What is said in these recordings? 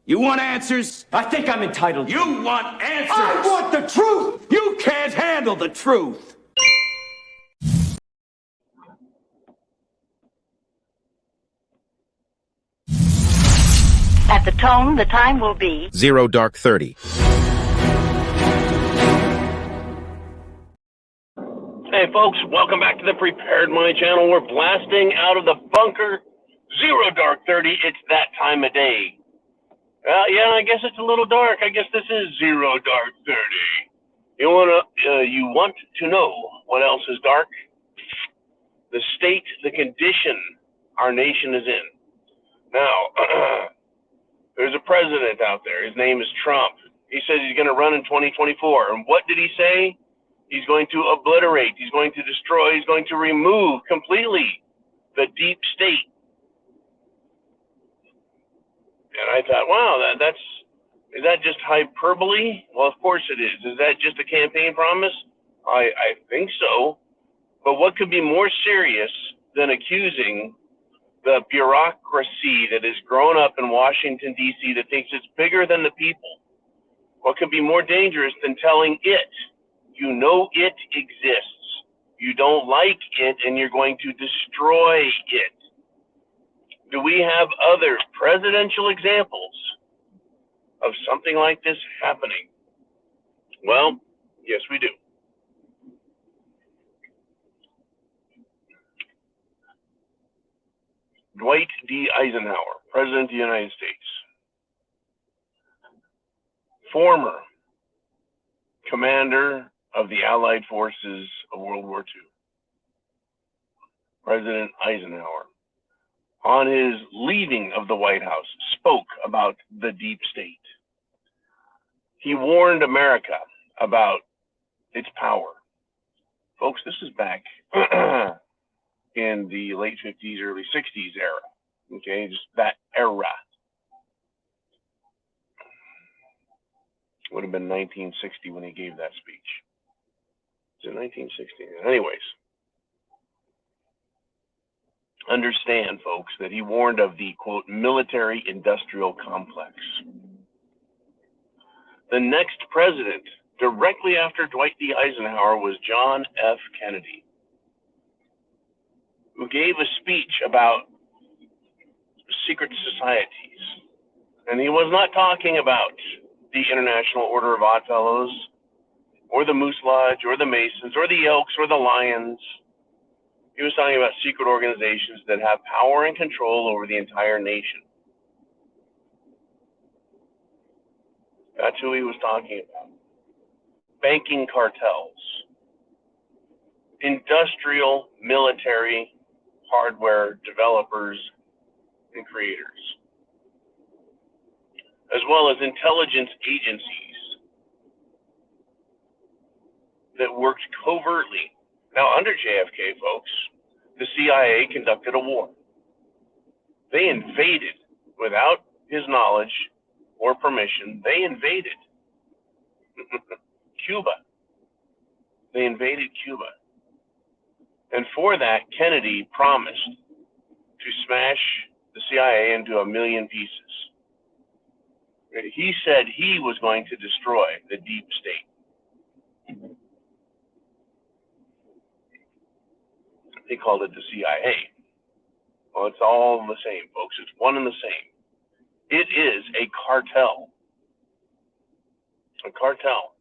You want answers? I think I'm entitled. You want answers? I want the truth! You can't handle the truth! At the tone, the time will be 0:30. Hey folks, welcome back to the Prepared Mind channel. We're blasting out of the bunker. 0:30. It's that time of day. Yeah, I guess it's a little dark. I guess this is 0:30. You want to know what else is dark? The state, the condition our nation is in. Now, there's a president out there. His name is Trump. He says he's going to run in 2024. And what did he say? He's going to obliterate. He's going to destroy. He's going to remove completely the deep state. And I thought, wow, is that just hyperbole? Well, of course it is. Is that just a campaign promise? I think so. But what could be more serious than accusing the bureaucracy that has grown up in Washington, D.C. that thinks it's bigger than the people? What could be more dangerous than telling it, you know it exists, you don't like it, and you're going to destroy it? Do we have other presidential examples of something like this happening? Well, yes, we do. Dwight D. Eisenhower, President of the United States. Former commander of the Allied forces of World War II. President Eisenhower, on his leaving of the White House, spoke about the deep state. He warned America about its power. Folks, this is back in the late 50s, early 60s era. Okay, just that era. Would have been 1960 when he gave that speech. Is it 1960? Anyways, understand, folks, that he warned of the, quote, military-industrial complex. The next president, directly after Dwight D. Eisenhower, was John F. Kennedy, who gave a speech about secret societies. And he was not talking about the International Order of Odd Fellows, or the Moose Lodge, or the Masons, or the Elks, or the Lions. He was talking about secret organizations that have power and control over the entire nation. That's who he was talking about. Banking cartels, industrial, military, hardware developers and creators, as well as intelligence agencies that worked covertly. Now, under JFK, folks, the CIA conducted a war. They invaded, without his knowledge or permission, they invaded Cuba. They invaded Cuba. And for that, Kennedy promised to smash the CIA into 1,000,000 pieces. He said he was going to destroy the deep state. They called it the CIA. Well, it's all the same, folks. It's one and the same. It is a cartel. A cartel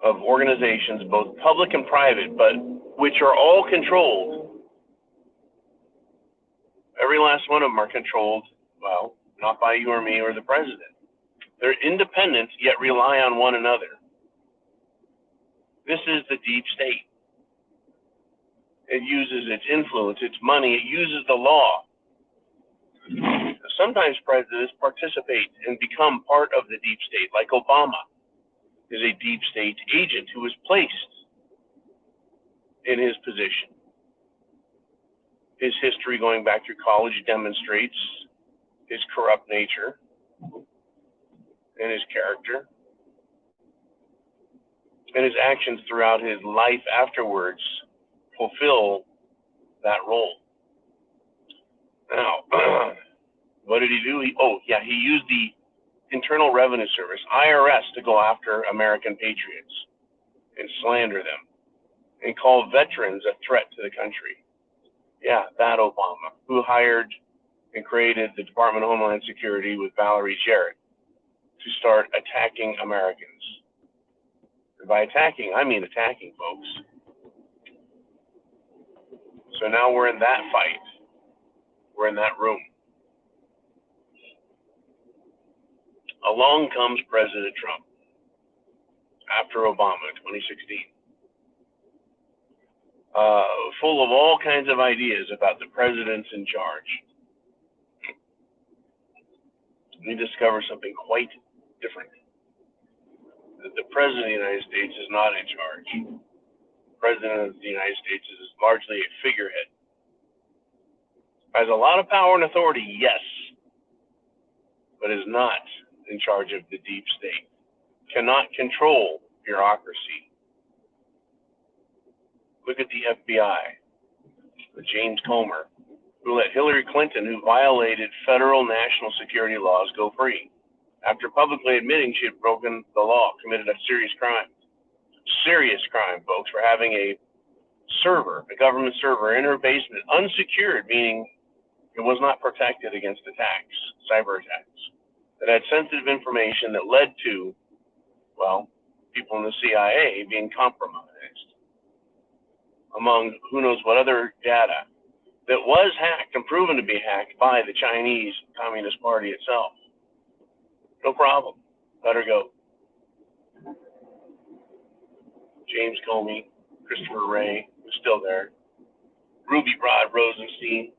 of organizations, both public and private, but which are all controlled. Every last one of them are controlled, well, not by you or me or the president. They're independent, yet rely on one another. This is the deep state. It uses its influence, its money, it uses the law. Sometimes presidents participate and become part of the deep state, like Obama is a deep state agent who was placed in his position. His history going back through college demonstrates his corrupt nature and his character, and his actions throughout his life afterwards fulfill that role. Now, What did he do? He used the Internal Revenue Service, IRS, to go after American patriots and slander them and call veterans a threat to the country. Yeah, that Obama, who hired and created the Department of Homeland Security with Valerie Jarrett to start attacking Americans. And by attacking, I mean attacking, folks. So now we're in that fight. We're in that room. Along comes President Trump after Obama in 2016, full of all kinds of ideas about the president's in charge. We discover something quite different. That the President of the United States is not in charge. The President of the United States is largely a figurehead. Has a lot of power and authority, yes, but is not in charge of the deep state. Cannot control bureaucracy. Look at the FBI, with James Comer, who let Hillary Clinton, who violated federal national security laws, go free after publicly admitting she had broken the law, committed a serious crime. Serious crime, folks, for having a server, a government server, in her basement, unsecured, meaning it was not protected against attacks, cyber attacks, that had sensitive information that led to, well, people in the CIA being compromised, among who knows what other data that was hacked and proven to be hacked by the Chinese Communist Party itself. No problem. Let her go. James Comey, Christopher Wray, who's still there, Ruby Rod Rosenstein,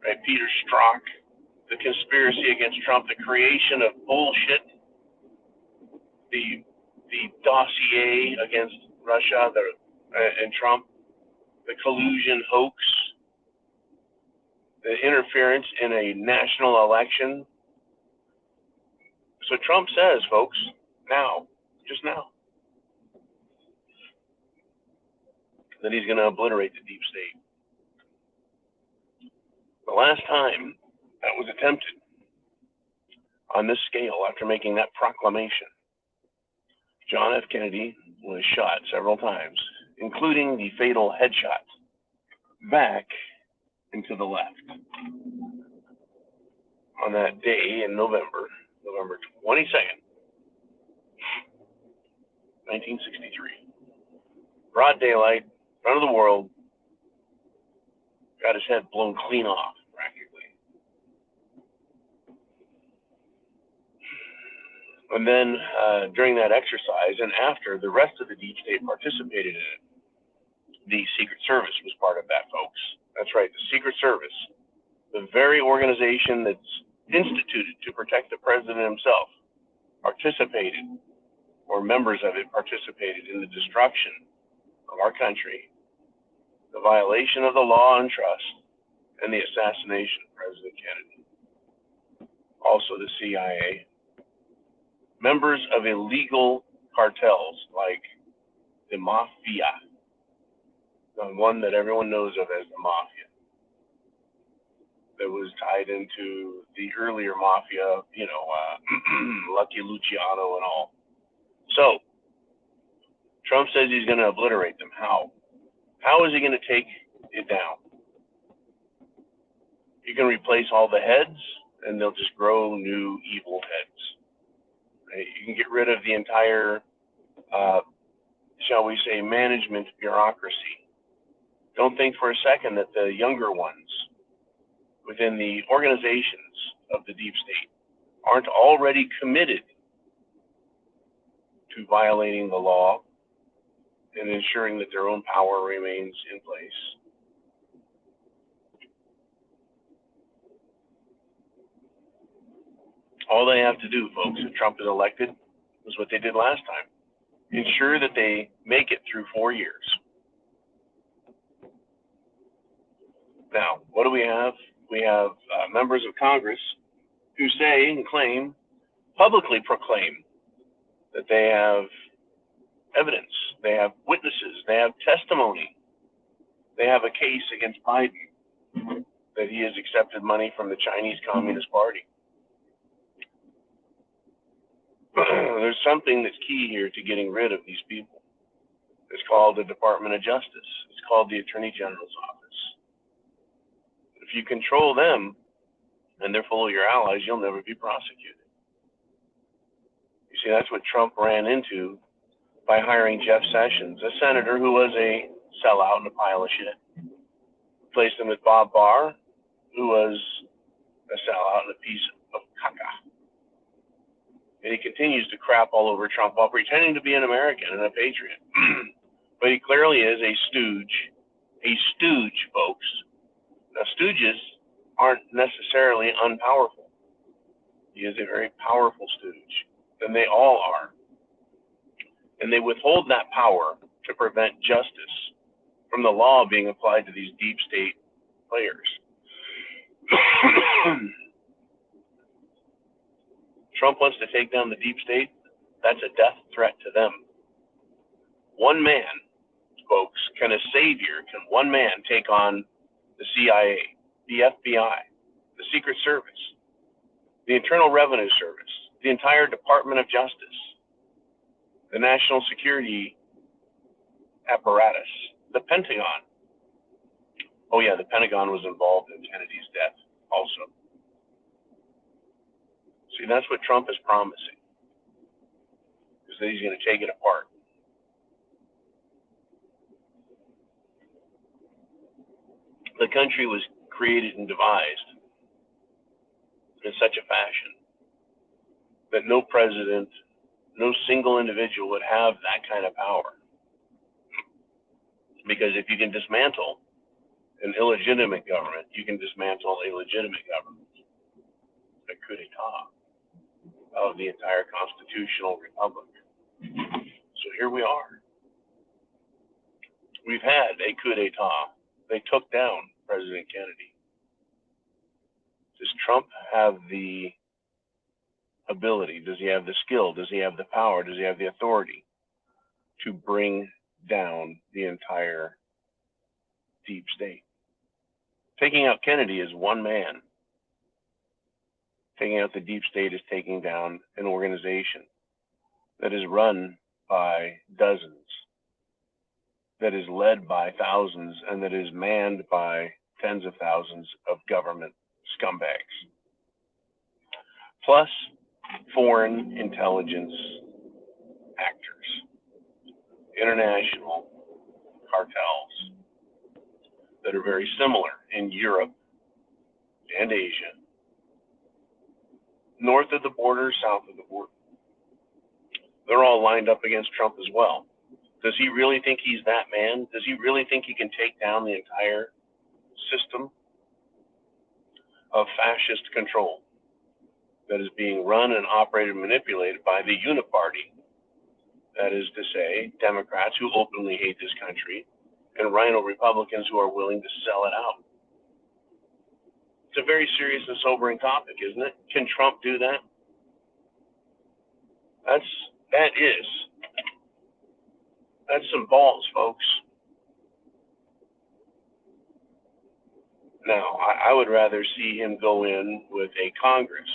right? Peter Strzok, the conspiracy against Trump, the creation of bullshit, the dossier against Russia and Trump, the collusion hoax, the interference in a national election. So Trump says, folks, now, just now, that he's going to obliterate the deep state. The last time that was attempted on this scale, after making that proclamation, John F. Kennedy was shot several times, including the fatal headshot back into the left. On that day in November 22nd, 1963, broad daylight, front of the world, got his head blown clean off, practically. And then during that exercise and after, the rest of the deep state participated in it. The Secret Service was part of that, folks. That's right, the Secret Service, the very organization that's instituted to protect the president himself, participated, or members of it participated in the destruction of our country, the violation of the law and trust, and the assassination of President Kennedy. Also the CIA. Members of illegal cartels like the Mafia, the one that everyone knows of as the Mafia, that was tied into the earlier Mafia, Lucky Luciano and all. So, Trump says he's going to obliterate them. How? How is he going to take it down? You can replace all the heads, and they'll just grow new evil heads. Right? You can get rid of the entire, shall we say, management bureaucracy. Don't think for a second that the younger ones within the organizations of the deep state aren't already committed to violating the law and ensuring that their own power remains in place. All they have to do, folks, if Trump is elected, is what they did last time. Ensure that they make it through 4 years. Now, what do we have? We have members of Congress who say and claim, publicly proclaim, that they have evidence, they have witnesses, they have testimony, they have a case against Biden. that he has accepted money from the Chinese Communist Party. There's something that's key here to getting rid of these people. It's called the Department of Justice. It's called the Attorney General's Office. If you control them and they're full of your allies, you'll never be prosecuted. You see, that's what Trump ran into by hiring Jeff Sessions, a senator who was a sellout and a pile of shit. Placed him with Bob Barr, who was a sellout and a piece of caca. And he continues to crap all over Trump while pretending to be an American and a patriot. But he clearly is a stooge, folks. Now, stooges aren't necessarily unpowerful. He is a very powerful stooge, and they all are. And they withhold that power to prevent justice from the law being applied to these deep state players. Trump wants to take down the deep state. That's a death threat to them. One man, folks, can one man take on the CIA, the FBI, the Secret Service, the Internal Revenue Service, the entire Department of Justice, the National Security apparatus, the Pentagon. Oh yeah, the Pentagon was involved in Kennedy's death also. See, that's what Trump is promising, is that he's going to take it apart. The country was created and devised in such a fashion that no president, no single individual would have that kind of power. Because if you can dismantle an illegitimate government, you can dismantle a legitimate government. A coup d'etat of the entire constitutional republic. So here we are. We've had a coup d'etat. They took down President Kennedy. Does Trump have the ability? Does he have the skill? Does he have the power? Does he have the authority to bring down the entire deep state? Taking out Kennedy is one man. Taking out the deep state is taking down an organization that is run by dozens, that is led by thousands, and that is manned by tens of thousands of government scumbags. Plus foreign intelligence actors, international cartels that are very similar in Europe and Asia, north of the border, south of the border. They're all lined up against Trump as well. Does he really think he's that man? Does he really think he can take down the entire system of fascist control that is being run and operated and manipulated by the uniparty? That is to say, Democrats who openly hate this country and rhino Republicans who are willing to sell it out. It's a very serious and sobering topic, isn't it? Can Trump do that? That's some balls, folks. Now, I would rather see him go in with a Congress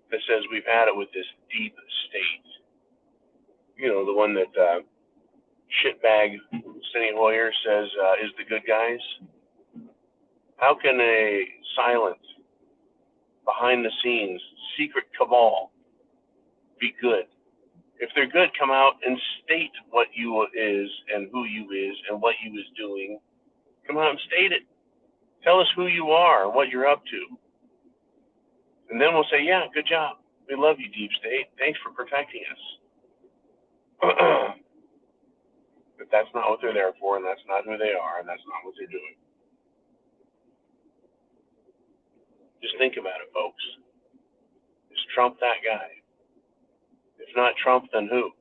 that says we've had it with this deep state. You know, the one that shitbag Steny Hoyer says is the good guys. How can a silent, behind the scenes, secret cabal be good? If they're good, come out and state what you is and who you is and what you is doing. Come out and state it. Tell us who you are, what you're up to. And then we'll say, yeah, good job. We love you, Deep State. Thanks for protecting us. But that's not what they're there for, and that's not who they are, and that's not what they're doing. Just think about it, folks. Is Trump that guy? If not Trump, then who?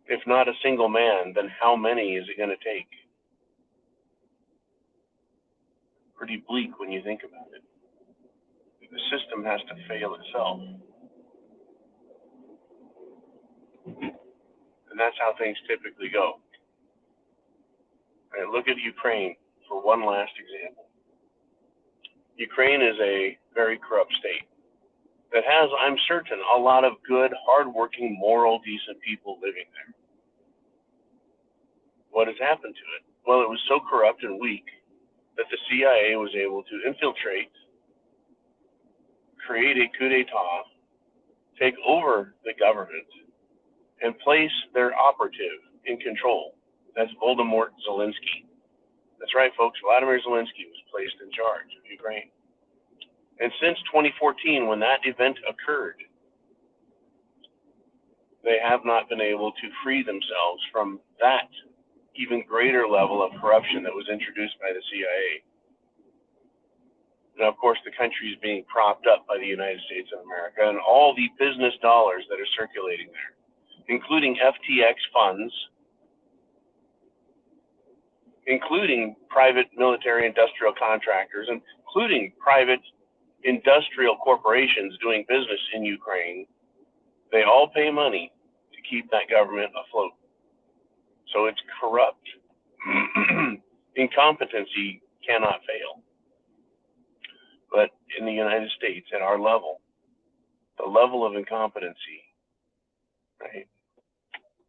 If not a single man, then how many is it going to take? Pretty bleak when you think about it. The system has to fail itself. And that's how things typically go. All right, look at Ukraine for one last example. Ukraine is a very corrupt state that has, I'm certain, a lot of good, hardworking, moral, decent people living there. What has happened to it? Well, it was so corrupt and weak that the CIA was able to infiltrate, create a coup d'etat, take over the government, and place their operative in control. That's Volodymyr Zelensky. That's right, folks. Vladimir Zelensky was placed in charge of Ukraine. And since 2014, when that event occurred, they have not been able to free themselves from that even greater level of corruption that was introduced by the CIA. Now, of course, the country is being propped up by the United States of America and all the business dollars that are circulating there, including FTX funds, including private military industrial contractors, including private industrial corporations doing business in Ukraine. They all pay money to keep that government afloat. So it's corrupt. Incompetency cannot fail. But in the United States, at our level, the level of incompetency, right,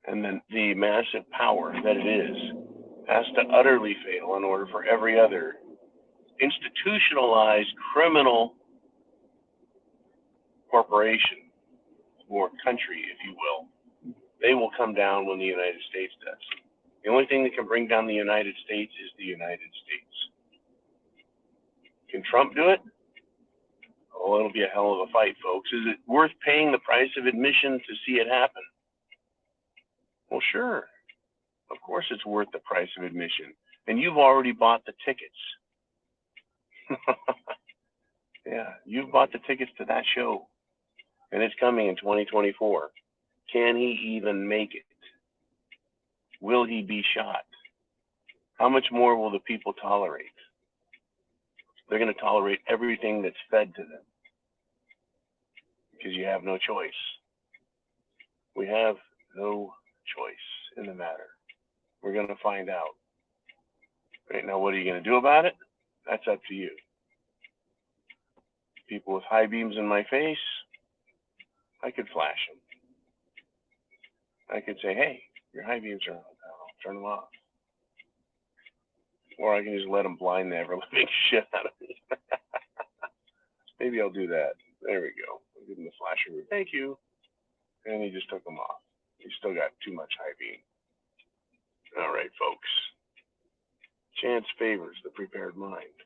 and then the massive power that it is, has to utterly fail in order for every other institutionalized criminal corporation or country, if you will, they will come down when the United States does. The only thing that can bring down the United States is the United States. Can Trump do it? Oh, it'll be a hell of a fight, folks. Is it worth paying the price of admission to see it happen? Well, sure. Of course it's worth the price of admission. And you've already bought the tickets. Yeah, you've bought the tickets to that show. And it's coming in 2024. Can he even make it? Will he be shot? How much more will the people tolerate? They're going to tolerate everything that's fed to them because you have no choice. We have no choice in the matter. We're going to find out. Right now, what are you going to do about it? That's up to you. People with high beams in my face, I could flash them. I could say, hey, your high beams are on. I'll turn them off. Or I can just let them blind the ever-living shit out of me. Maybe I'll do that. There we go. I'll give him the flasher. Thank you. And he just took them off. He's still got too much high beam. All right, folks. Chance favors the prepared mind.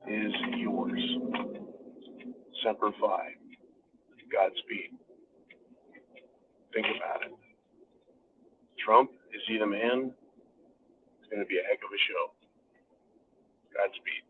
Is yours. Semper Fi. Godspeed. Think about it. Trump, is he the man? It's going to be a heck of a show. Godspeed.